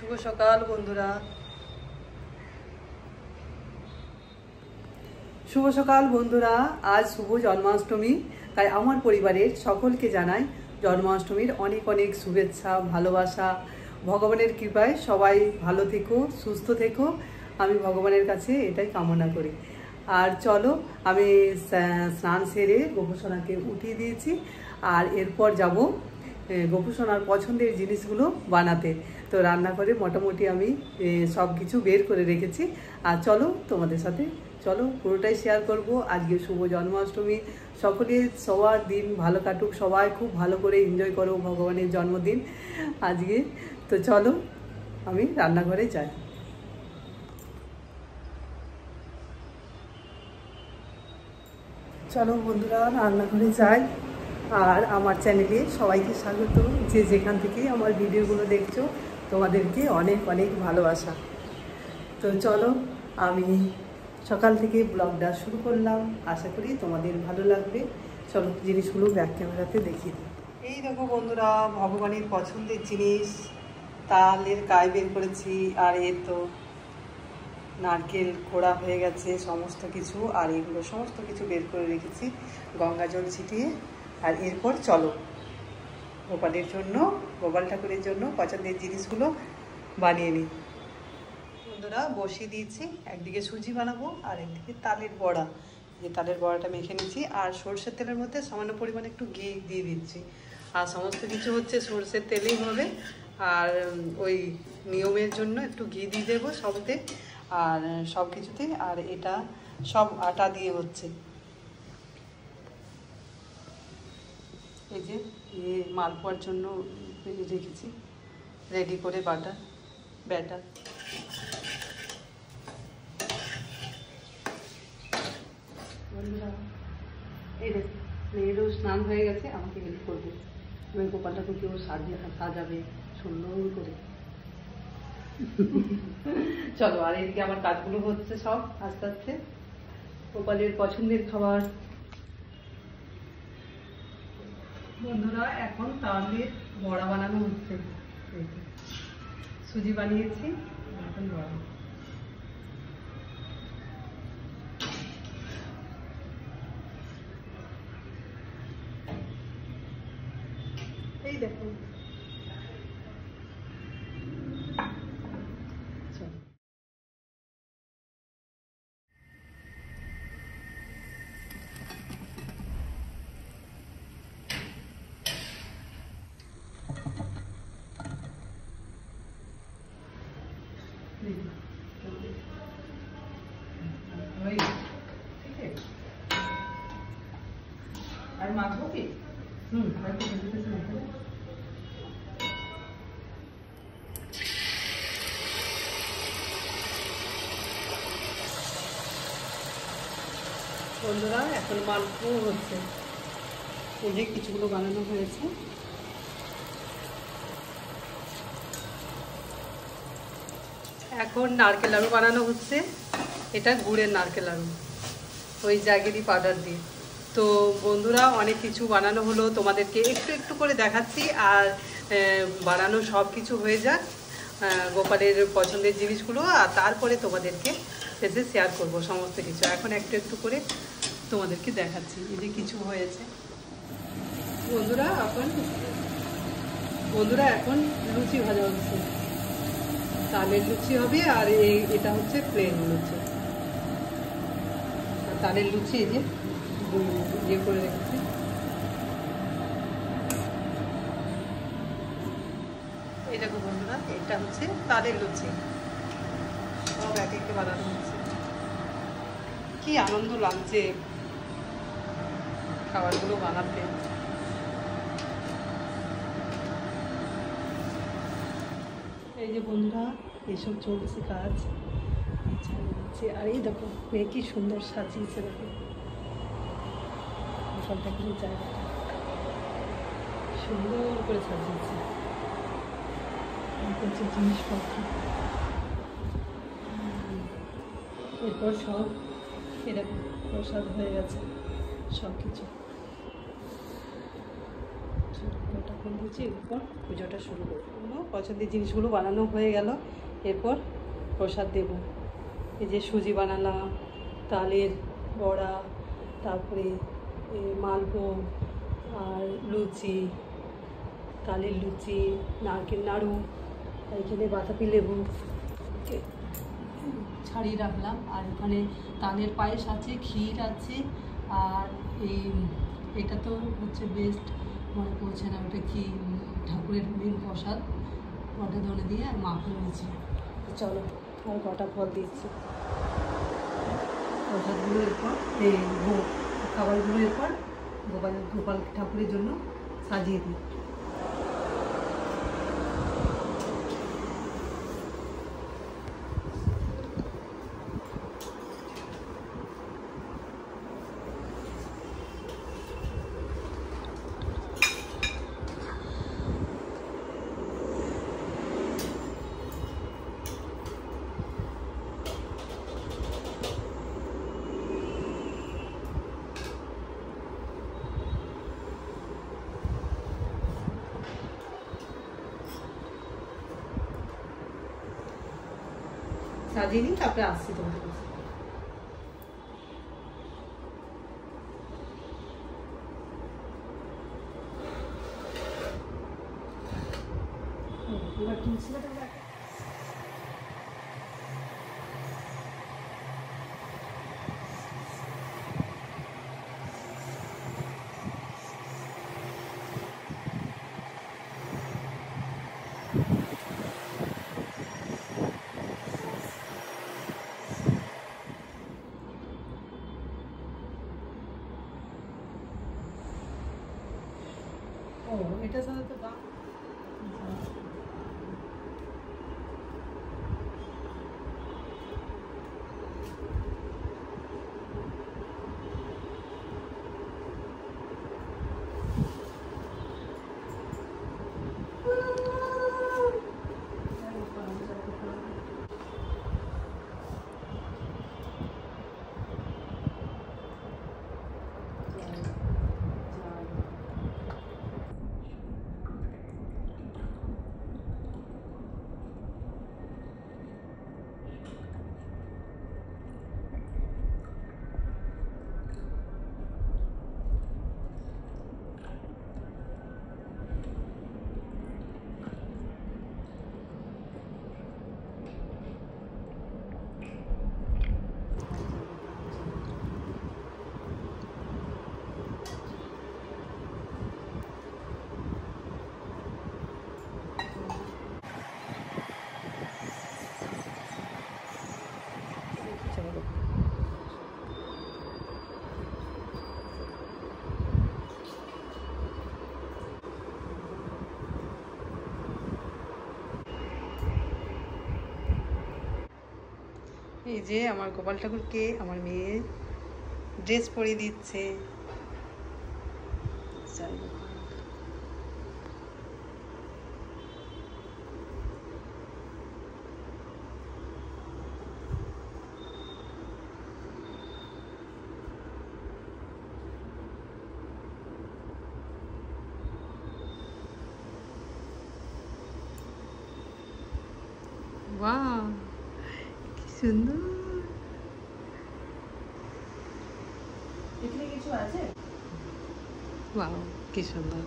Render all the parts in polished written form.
শুভ সকাল বন্ধুরা, শুভ সকাল বন্ধুরা। আজ শুভ জন্মাষ্টমী, তাই আমার পরিবারের সকলকে জানাই জন্মাষ্টমীর অনেক অনেক শুভেচ্ছা, ভালোবাসা। ভগবানের কৃপায় সবাই ভালো থেকো, সুস্থ থেকো, আমি ভগবানের কাছে এটাই কামনা করি। আর চলো, আমি স্নান সেরে গোপুসোনাকে উঠিয়ে দিয়েছি, আর এরপর যাব গোপুসোনার পছন্দের জিনিসগুলো বানাতে। তো রান্না করে মোটামুটি আমি সব কিছু বের করে রেখেছি। আর চলো তোমাদের সাথে পুরোটাই শেয়ার করব। আজকে শুভ জন্মাষ্টমী, সকলে সবার দিন ভালো কাটুক, সবাই খুব ভালো করে এনজয় করো ভগবানের জন্মদিন আজকে। তো চলো আমি রান্নাঘরে যাই। চলো বন্ধুরা রান্নাঘরে যাই। আর আমার চ্যানেলে সবাইকে স্বাগত, যে যেখান থেকে আমার ভিডিওগুলো দেখছো তোমাদেরকে অনেক অনেক ভালোবাসা। তো চলো, আমি সকাল থেকে ব্লগটা শুরু করলাম, আশা করি তোমাদের ভালো লাগবে। চলো জিনিসগুলো ব্যাক ক্যামেরাতে দেখিয়ে দিই। এই দেখো বন্ধুরা, ভগবানের পছন্দের জিনিস, তালের কায় বের করেছি, আর এর তো নারকেল কোড়া হয়ে গেছে সমস্ত কিছু, আর এগুলো সমস্ত কিছু বের করে রেখেছি গঙ্গা জল ছিটিয়ে। আর এরপর চলো গোপালের জন্য, গোপাল ঠাকুরের জন্য পছন্দের জিনিসগুলো বানিয়ে নিই। বন্ধুরা বসিয়ে দিয়েছি, একদিকে সুজি বানাবো আর একদিকে তালের বড়া। যে তালের বড়াটা মেখে নিচ্ছি, আর সরষের তেলের মধ্যে সামান্য পরিমাণে একটু ঘি দিয়ে দিচ্ছি। আর সমস্ত কিছু হচ্ছে সরষের তেলেই হবে, আর ওই নিয়মের জন্য একটু ঘি দিয়ে দেবো সবতে, আর সব কিছুতে। আর এটা সব আটা দিয়ে হচ্ছে। এই যে মালপোয়ার জন্য রেখেছি রেডি করে ব্যাটার। এই দেখ, মেয়েরও স্নান হয়ে গেছে, আমাকে হেল্প করবে। ওই গোপালটাকে কেউ সাজাবে সুন্দর করে। চলো, আর এদিকে আমার কাজগুলো হচ্ছে সব আস্তে আস্তে। গোপালের পছন্দের খাবার বন্ধুরা, এখন তালের বড়া বানানো হচ্ছে। সুজি বানিয়েছি, এখন বড়া। এই দেখো, আর মাখবো কি? বন্ধুরা এখন মালপো হচ্ছে। এই যে কিছুগুলো বানানো হয়েছে। এখন নারকেল নাড়ু বানানো হচ্ছে। এটা গুড়ের নারকেল নাড়ু, ওই জাগেরি পাউডার দিয়ে। তো বন্ধুরা অনেক কিছু বানানো হলো, তোমাদেরকে একটু একটু করে দেখাচ্ছি। আর বানানো সব কিছু হয়ে যাক, গোপালের পছন্দের জিনিসগুলো, আর তারপরে তোমাদেরকে শেষে শেয়ার করব সমস্ত কিছু। এখন একটু একটু করে তোমাদেরকে দেখাচ্ছি এই যে কিছু হয়েছে। বন্ধুরা এখন লুচি ভাজা হচ্ছে, তালের লুচি হবে। আর এটা হচ্ছে প্লেন লুচি। তালের লুচি এই যে ইয়ে করে রেখেছি। এই দেখো বন্ধুরা, এটা হচ্ছে তালের লুচি, সব এক একে বানানো হচ্ছে। কি আনন্দ লাগছে খাবারগুলো বানাতে। এই যে বন্ধুরা, এসব চলছে কাজ। আর এই দেখো মেয়ে কি সুন্দর সাজিয়েছে, দেখো সবটা কিছু জায়গাটা সুন্দর করে সাজিয়েছে। জিনিসপত্র এরপর সব এরকম প্রসাদ হয়ে গেছে সব কিছু। এখন দিচ্ছি এরপর পুজোটা শুরু করবো। পছন্দের জিনিসগুলো বানানো হয়ে গেল, এরপর প্রসাদ দেব। এই যে সুজি বানালাম, তালের বড়া, তারপরে মালভোগ আর লুচি, তালের লুচি, নারকেল নাড়ু, আর এখানে বাতাবি লেবু ছাড়িয়ে রাখলাম। আর এখানে তালের পায়েস আছে, ক্ষীর আছে, আর এটা তো হচ্ছে বেস্ট, মনে পড়ছে না ওটা কি, ঠাকুরের মেন প্রসাদ, কটা ধরে দিয়ে আর মাখন নিয়েছি। চলো আর কটা ফল দিচ্ছি, প্রসাদগুলো এরপর ভোগ খাবারগুলো এরপর গোপাল ঠাকুরের জন্য সাজিয়ে দিই। সাজিয়ে নিই, তারপরে আসছি তোমার কাছে। ও এটা সাধারণত দাম এই যে আমার গোপাল ঠাকুরকে আমার মেয়ে ড্রেস পরিয়ে দিচ্ছে। বাহ কি সুন্দর, এখানে কিছু আছে। বাহ কি সুন্দর।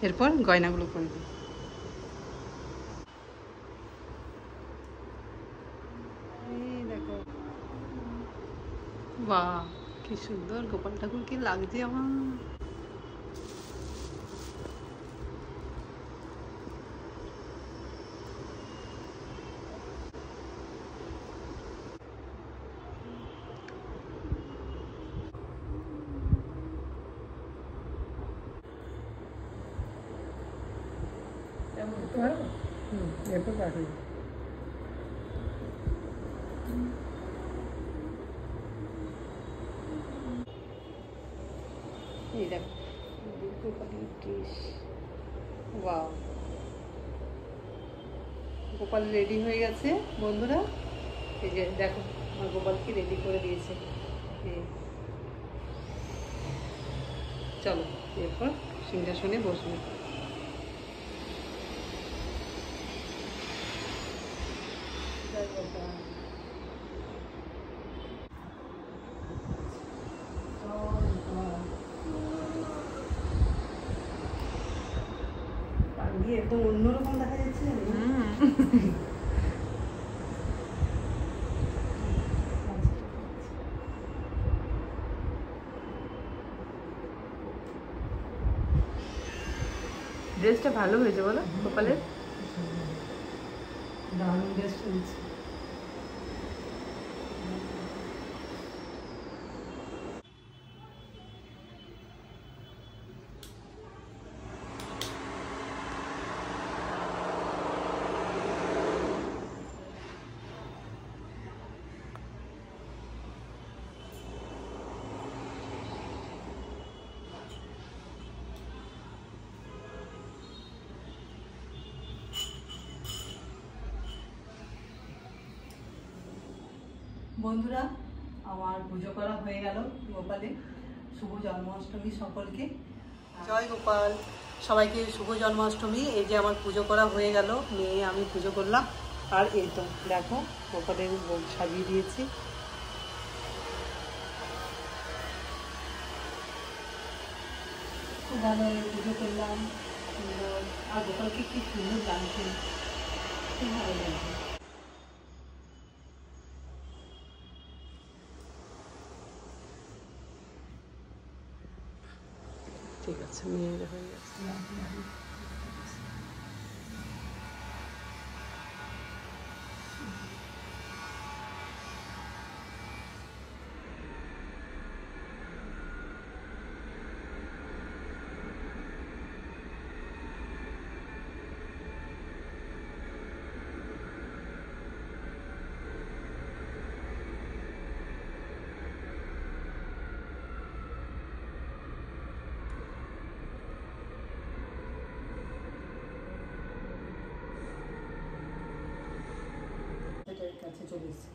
এরপর গয়নাগুলো করে দিই। এই দেখো, বাহ কি সুন্দর গোপাল ঠাকুর, কি লাগছে আমার। এরপর রাখি। এই দেখো ওয়াও, গোপাল রেডি হয়ে গেছে বন্ধুরা। এই যে দেখো আমার গোপালকে রেডি করে দিয়েছে। চলো এরপর সিংহাসনে বসবো। একদম অন্যরকম দেখা যাচ্ছে। ড্রেসটা ভালো হয়েছে বলো গোপালের? দারুণ ড্রেস হয়েছে। বন্ধুরা, আমার পুজো করা হয়ে গেল গোপালের। শুভ জন্মাষ্টমী সকলকে। জয় গোপাল, সবাইকে শুভ জন্মাষ্টমী। এই যে আমার পুজো করা হয়ে গেল, মেয়ে আমি পুজো করলাম। আর এই তো দেখো গোপালের ভোগ সাজিয়ে দিয়েছি। খুব ভালো পুজো করলাম, সুন্দর। আর গোপালকে কি সুন্দর লাগছে, খুব ভালো লাগছে। ঠিক আছে, মেয়ের হয়ে গেছে। কাছে চলে এসেছি।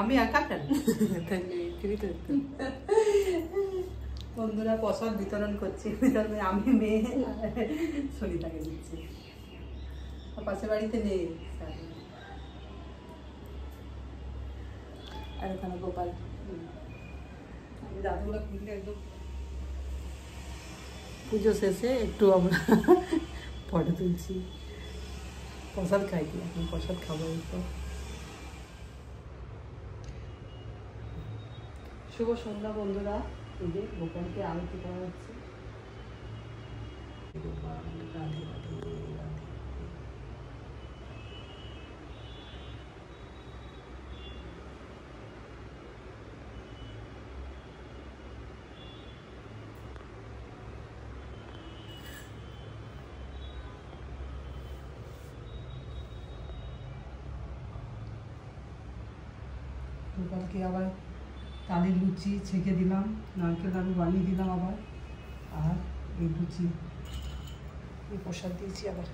আমি একা কেন? বন্ধুরা প্রসাদ বিতরণ করছি, আমি মেয়ে সলিতাকে দিচ্ছি। পাশের বাড়িতে নেই। আর ওখানে গোপাল। আমি দাদুগুলো খুললে একদম। পুজো শেষে একটু আমরা ফটো তুলছি। প্রসাদ খাই কি, এখন প্রসাদ খাবো। তো শুভ সন্ধ্যা বন্ধুরা। এই যে গোপালকে আরতি করা হচ্ছে। গোপাল রাধে রাধে রাধে। গোপালকে আবার তালের লুচি ছেঁকে দিলাম, নারকেল নাড়ু বানিয়ে দিলাম আবার। আর এই লুচি এই প্রসাদ দিয়েছি আবার।